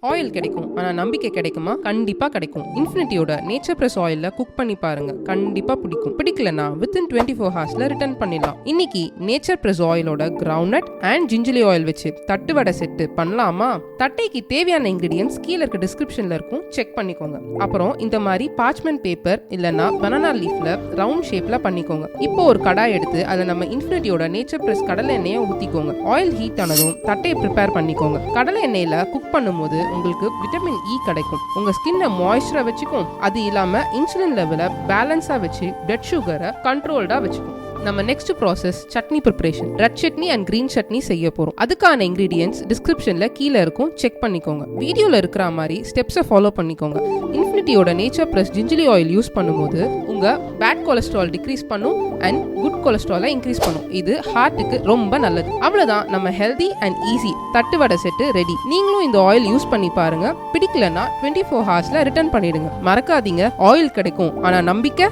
Oil கிடைக்கும், ஆனா நம்பிக்கை கிடைக்குமா? கண்டிப்பா கிடைக்கும். இன்ஃபினிட்டியோட நேச்சர் பிரஸ் ஆயில்ல குக் பண்ணி பாருங்க, கண்டிப்பா பிடிக்கும். பிடிக்கலனா வித்தின் 24 ஹவர்ஸ்ல ரிட்டர்ன் பண்ணிடலாம். இன்னைக்கு நேச்சர் பிரஸ் ஆயிலோட கிரவுண்ட்நட் அண்ட் ஜிஞ்சலி ஆயில் வச்சு தட்டு வடை செட்டு பண்ணலாமா? தட்டைக்கு தேவையான இன்கிரிடியன்ஸ் கீழே இருக்க டிஸ்கிரிப்ஷன்ல இருக்கும், செக் பண்ணிக்கோங்க. அப்புறம் இந்த மாதிரி பார்ச்மெண்ட் பேப்பர் இல்லனா பனானா லீஃப்ல ரவுண்ட் ஷேப்ல பண்ணிக்கோங்க. இப்போ ஒரு கடாய் எடுத்து அதை நம்ம இன்ஃபினிட்டியோட நேச்சர் பிரஸ் கடலை எண்ணெயை ஊத்திக்கோங்க. ஆயில் ஹீட் ஆனதும் தட்டையை ப்ரிப்பேர் பண்ணிக்கோங்க. கடலை எண்ணெயில குக் பண்ணும்போது உங்களுக்கு விட்டமின் இ கிடைக்கும், உங்க ஸ்கின்னை மாய்ஸ்சரா வச்சுக்கும். அது இல்லாம இன்சுலின் லெவலை பேலன்ஸா வச்சு பிளட் சுகரை கண்ட்ரோல்டா வச்சுக்கும். நம்ம next process chutney preparation. Red chutney and green chutney செய்ய போறோம். அதுக்கான இன்கிரீடியன்ஸ் டிஸ்கிரிப்ஷன்ல கீழே இருக்கும், செக் பண்ணிக்கோங்க. வீடியோல இருக்கிற மாதிரி ஸ்டெப்ஸை ஃபாலோ பண்ணிக்கோங்க. இன்ஃபினிட்டியோட nature plus gingelly oil use பண்ணும்போது உங்க பேட் கொலஸ்ட்ரால் டிக்ரீஸ் பண்ணும் அண்ட் குட் கொலஸ்ட்ராலை இன்க்ரீஸ் பண்ணும். இது ஹார்ட்டுக்கு ரொம்ப நல்லது. அவ்வளவுதான், நம்ம ஹெல்தி அண்ட் ஈஸி தட்டு வடை செட்டு ரெடி. நீங்களும் இந்த ஆயில் யூஸ் பண்ணி பாருங்க. பிடிக்கலன்னா 24 ஹவர்ஸ்ல ரிட்டர்ன் பண்ணிடுங்க. மறக்காதீங்க, ஆயில் கிடைக்கும், ஆனா நம்பிக்கை